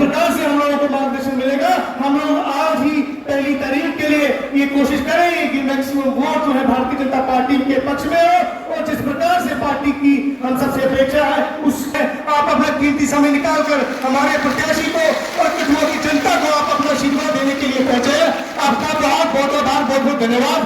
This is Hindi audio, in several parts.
प्रकार से हम लोगों को मार्गदर्शन मिलेगा, हम लोग आज ही 1 तारीख के लिए ये कोशिश करेंगे कि मैक्सिमम वोट जो है भारतीय जनता पार्टी के पक्ष में हो, और जिस प्रकार से पार्टी की हम सबसे अपेक्षा है उससे आप अपना कीमती समय निकालकर हमारे प्रत्याशी को और कठुआ की जनता को आप अपना आशीर्वाद देने के लिए पहुंचे। आपका बहुत बहुत धन्यवाद।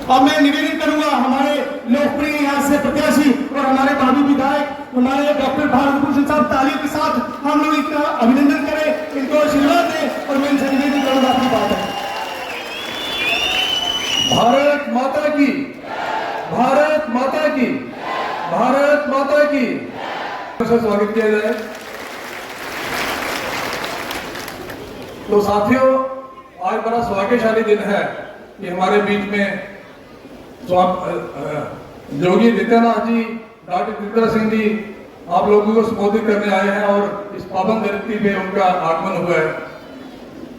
और मैं निवेदन करूंगा हमारे लोकप्रिय यहाँ से प्रत्याशी और हमारे भावी विधायक हमारे डॉक्टर भारत भूषण साहब तालियों के साथ हम लोग इनका अभिनंदन करें, इनको आशीर्वाद दें, और मैं इनसे निवेदन करूंगा आपकी बात है। भारत माता की, भारत माता की, भारत माता की स्वागत किया जाए। तो साथियों, आज बड़ा सौभाग्यशाली दिन है कि हमारे बीच में योगी आदित्यनाथ जी, डॉक्टर जितेंद्र सिंह जी आप लोगों को संबोधित करने आए हैं और इस पाबंद धरती पे उनका आगमन हुआ है।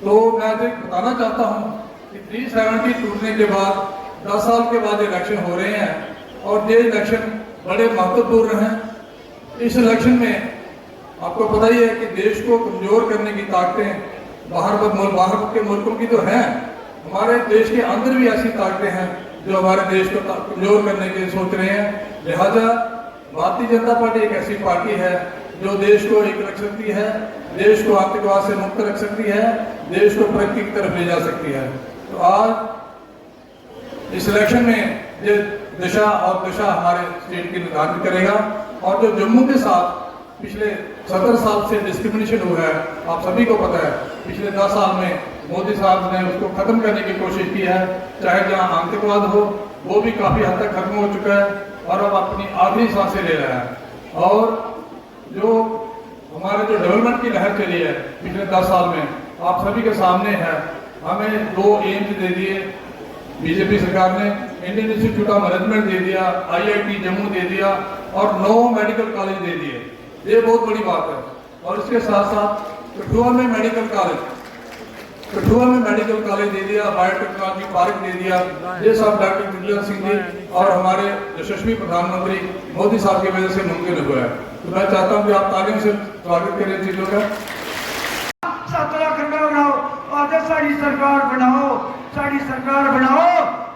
तो मैं आज बताना चाहता हूं कि 370 टूटने के बाद 10 साल के बाद इलेक्शन हो रहे हैं और ये इलेक्शन बड़े महत्वपूर्ण हैं। इस इलेक्शन में आपको पता ही है कि देश को कमजोर करने की ताकतें बाहर के मुल्कों की तो हैं, हमारे देश के अंदर भी ऐसी ताकतें हैं जो हमारे देश को कमजोर करने के सोच रहे हैं। लिहाजा भारतीय जनता पार्टी एक ऐसी पार्टी है जो देश को एक रख सकती है, देश को आतंकवाद से मुक्त रख सकती है, देश को प्रगति की तरफ ले जा सकती है। तो आज इस इलेक्शन में ये दिशा और दिशा हमारे स्टेट की निर्धारित करेगा। और जो जम्मू के साथ पिछले 17 साल से डिस्क्रिमिनेशन हुआ है, आप सभी को पता है, पिछले 10 साल में मोदी साहब ने उसको खत्म करने की कोशिश की है। चाहे जहां आतंकवाद हो वो भी काफी हद तक खत्म हो चुका है और अब अपनी आखिरी सांसें ले रहा है। और जो हमारे जो डेवलपमेंट की लहर चली है पिछले 10 साल में, आप सभी के सामने है। हमें 2 एम्स दे दिए बीजेपी सरकार ने, इंडियन इंस्टीट्यूट ऑफ मैनेजमेंट दे दिया, IIT जम्मू दे दिया और 9 मेडिकल कॉलेज दे दिए। ये बहुत बड़ी बात है। और इसके साथ साथ कठुआ में मेडिकल कॉलेज दे दिया, बायोटेक्नोलॉजी पार्क दे दिया। ये सब डॉक्टर जितेंद्र सिंह जी और हमारे यशस्वी प्रधानमंत्री मोदी साहब की वजह से मुमकिन हुआ है। तो मैं चाहता हूँ कि आप तालियों से स्वागत करें चीजों का। 7 लाख रुपए बनाओ और साड़ी सरकार बनाओ, साड़ी सरकार बनाओ।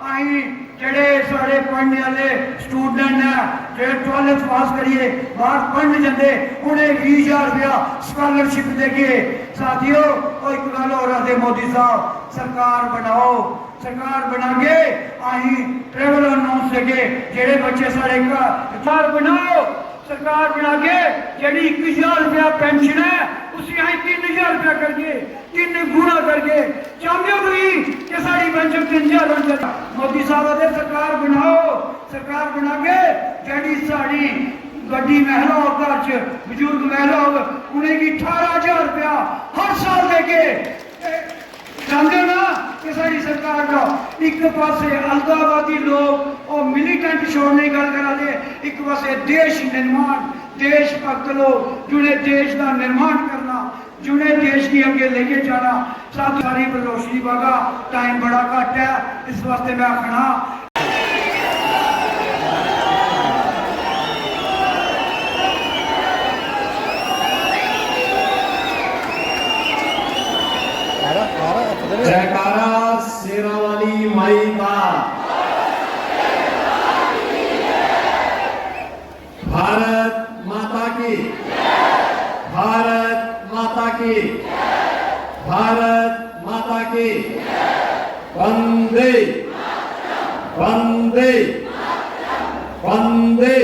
आई जेडे सारे पढ़ने वाले स्टूडेंट है जो 12th पास करिए बाहर पढ़ने जाते उन्हें 20,000 रुपया स्कॉलरशिप देंगे। साथियों, और एक गल हो रहा थे, मोदी साहब सरकार बनाओ, सरकार बना के आई ट्रेवल अनाउंस देंगे जेडे बच्चे सारे का सरकार बनाओ, सरकार बना के जेडी 21,000 रुपया पेंशन है उसी आई 3,000 रुपया करके 3 गुना करके चाहते हो तुम कि साड़ी पेंशन 3,000 बन जाए। मोदी साहब ने सरकार बनाओ, सरकार बना के जेडी साड़ी गड्डी महिला घर च बुजुर्ग महिला उन्हें 18,000 रुपया हर साल देके जानते हो ना कि साड़ी सरकार का एक पासे अलगाववादी लोग और मिलिटेंट छोड़ने की गल करा दे, एक पासे देश निर्माण, देशभक्त लोग जिन्हें देश का निर्माण करना, जिन्हें देश की अगे लेके जाना। साथ सारी पर रोशनी बागा टाइम बड़ा घट है, इस वास्ते मैं आखना जयकारा शेरावाली माई का। भारत माता की, भारत माता की, भारत माता की। वंदे वंदे वंदे।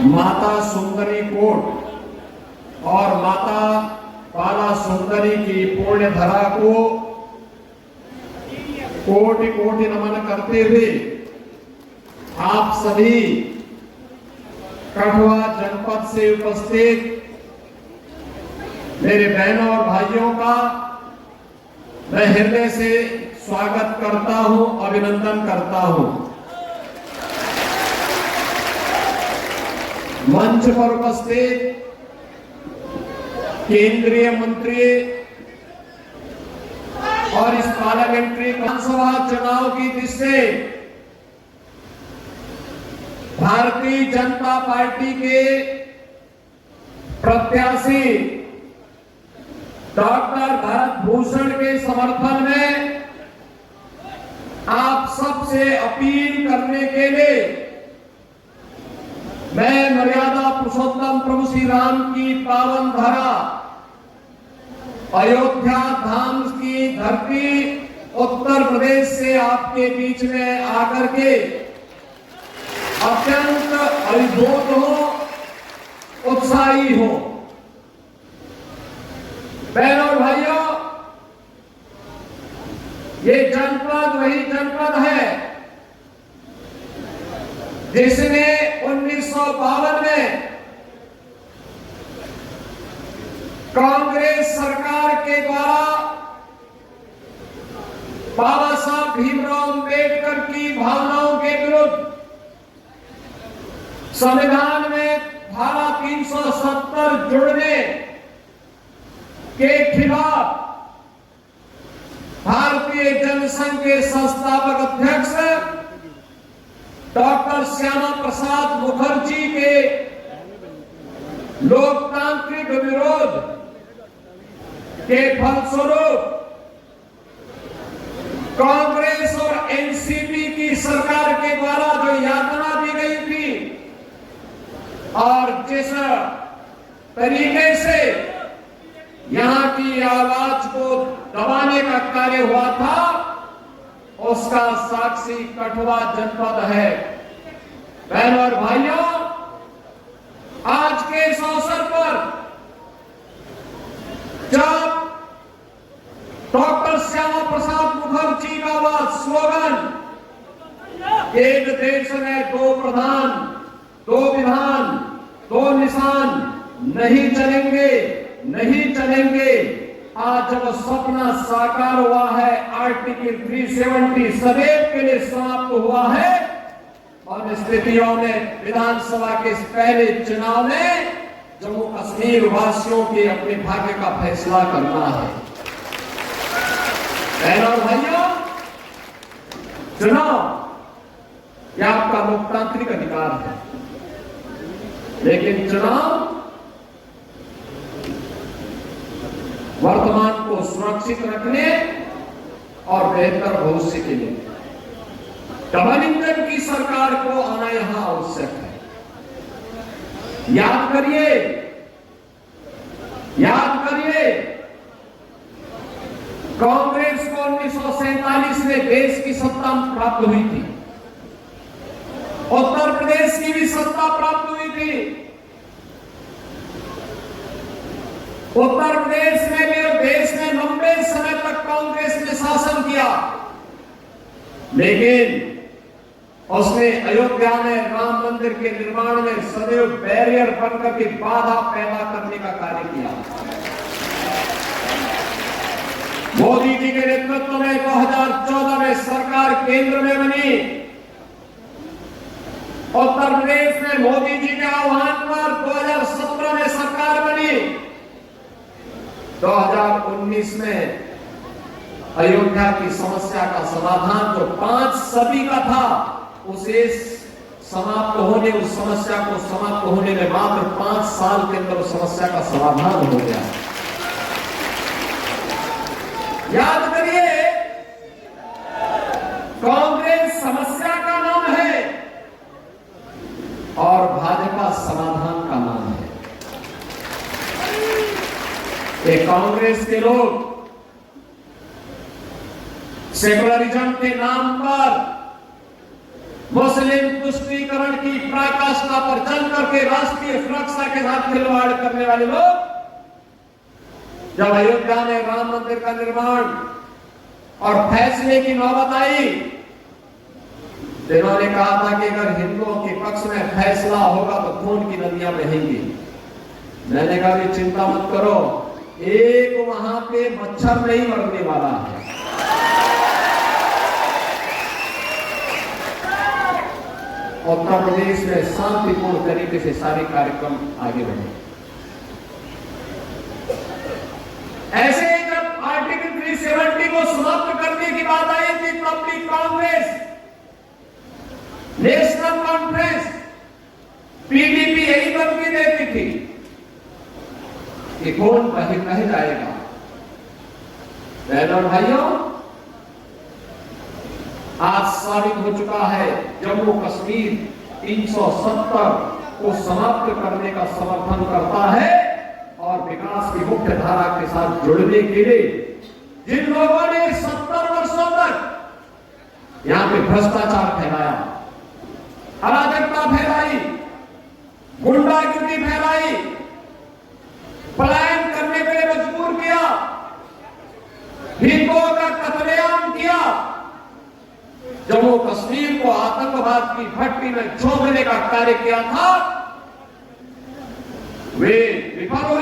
माता सुंदरी कोट और माता बाला सुंदरी की पुण्य धरा को कोटि कोटि नमन करते हुए आप सभी कठुआ जनपद से उपस्थित मेरे बहनों और भाइयों का मैं हृदय से स्वागत करता हूं, अभिनंदन करता हूं। मंच पर उपस्थित केंद्रीय मंत्री और इस पार्लियामेंट्री विधानसभा चुनाव की दृष्टि से भारतीय जनता पार्टी के प्रत्याशी डॉक्टर भरत भूषण के समर्थन में आप सबसे अपील करने के लिए मैं मर्यादा पुरुषोत्तम प्रभु श्री राम की पावन धरा अयोध्या धाम की धरती उत्तर प्रदेश से आपके बीच में आकर के अत्यंत अभिभूत हो, उत्साही हो। बहनों और भाइयों, ये जनपद वही जनपद है जिसने 1952 में कांग्रेस सरकार के द्वारा बाबा साहब भीमराव अंबेडकर की भावनाओं के विरुद्ध संविधान में धारा 370 जोड़ने के खिलाफ भारतीय जनसंघ के संस्थापक अध्यक्ष डॉक्टर श्यामा प्रसाद मुखर्जी के लोकतांत्रिक विरोध के फलस्वरूप कांग्रेस और एनसीपी की सरकार के द्वारा जो यातना दी गई थी और जिस तरीके से यहां की आवाज को दबाने का कार्य हुआ था, उसका साक्षी कठुआ जनपद है। बहनों और भाइयों, आज के इस अवसर पर जब डॉक्टर श्यामा प्रसाद मुखर्जी का वह स्लोगन एक देश में दो प्रधान, दो विधान, दो निशान, नहीं चलेंगे, नहीं चलेंगे, आज जब सपना साकार हुआ है, आर्टिकल 370 सदैव के लिए समाप्त हुआ है और स्थितियों में विधानसभा के इस पहले चुनाव में जम्मू कश्मीर वासियों के अपने भाग्य का फैसला करना है। बहनों और भाइयों, चुनाव यह आपका लोकतांत्रिक अधिकार है, लेकिन चुनाव वर्तमान को सुरक्षित रखने और बेहतर भविष्य के लिए डबल इंजन की सरकार को आना यहां आवश्यक है। याद करिए, याद करिए, कांग्रेस को 1947 में देश की सत्ता प्राप्त हुई थी, उत्तर प्रदेश की भी सत्ता प्राप्त हुई थी। उत्तर प्रदेश में भी और देश में लंबे समय तक कांग्रेस ने शासन किया, लेकिन उसने अयोध्या में राम मंदिर के निर्माण में सदैव बैरियर बनकर के बाधा पैदा करने का कार्य किया। मोदी जी के नेतृत्व में 2014 में सरकार केंद्र में बनी। उत्तर प्रदेश में मोदी जी के आह्वान पर 2017 में सरकार बनी। 2019 में अयोध्या की समस्या का समाधान जो 5 सदी का था, उसे समाप्त होने, उस समस्या को समाप्त होने में मात्र 5 साल के अंदर उस समस्या का समाधान हो गया। याद करिए, कांग्रेस समस्या का नाम है और भाजपा समाधान का नाम है। ये कांग्रेस के लोग सेकुलरिज्म के नाम पर मुस्लिम तुष्टीकरण की पराकाष्ठा पर चल करके राष्ट्रीय सुरक्षा के साथ खिलवाड़ करने वाले लोग जब अयोध्या में राम मंदिर का निर्माण और फैसले की नौबत आई, इन्होंने कहा था कि अगर हिंदुओं के पक्ष में फैसला होगा तो खून की नदियां बहेंगी। मैंने कहा कि चिंता मत करो, एक वहां पे मच्छर नहीं मरने वाला है। उत्तर प्रदेश में शांतिपूर्ण तरीके से सारे कार्यक्रम आगे बढ़े। ऐसे ही जब आर्टिकल 370 को नेशनल कॉन्फ्रेंस पीडीपी यही धमकी देती थी कि कौन कह जाएगा। बहनों और भाइयों, आज साबित हो चुका है जम्मू कश्मीर 370 को समाप्त करने का समर्थन करता है और विकास की मुख्य धारा के साथ जुड़ने के लिए जिन लोगों ने 70 वर्षों तक यहां पे भ्रष्टाचार फैलाया, अराजकता फैलाई, गुंडागिरी फैलाई, पलायन करने के लिए मजबूर किया, हिंदुओं का कत्लेआम किया, जम्मू कश्मीर को आतंकवाद की भट्टी में झोंकने का कार्य किया था, वे विफल हुए।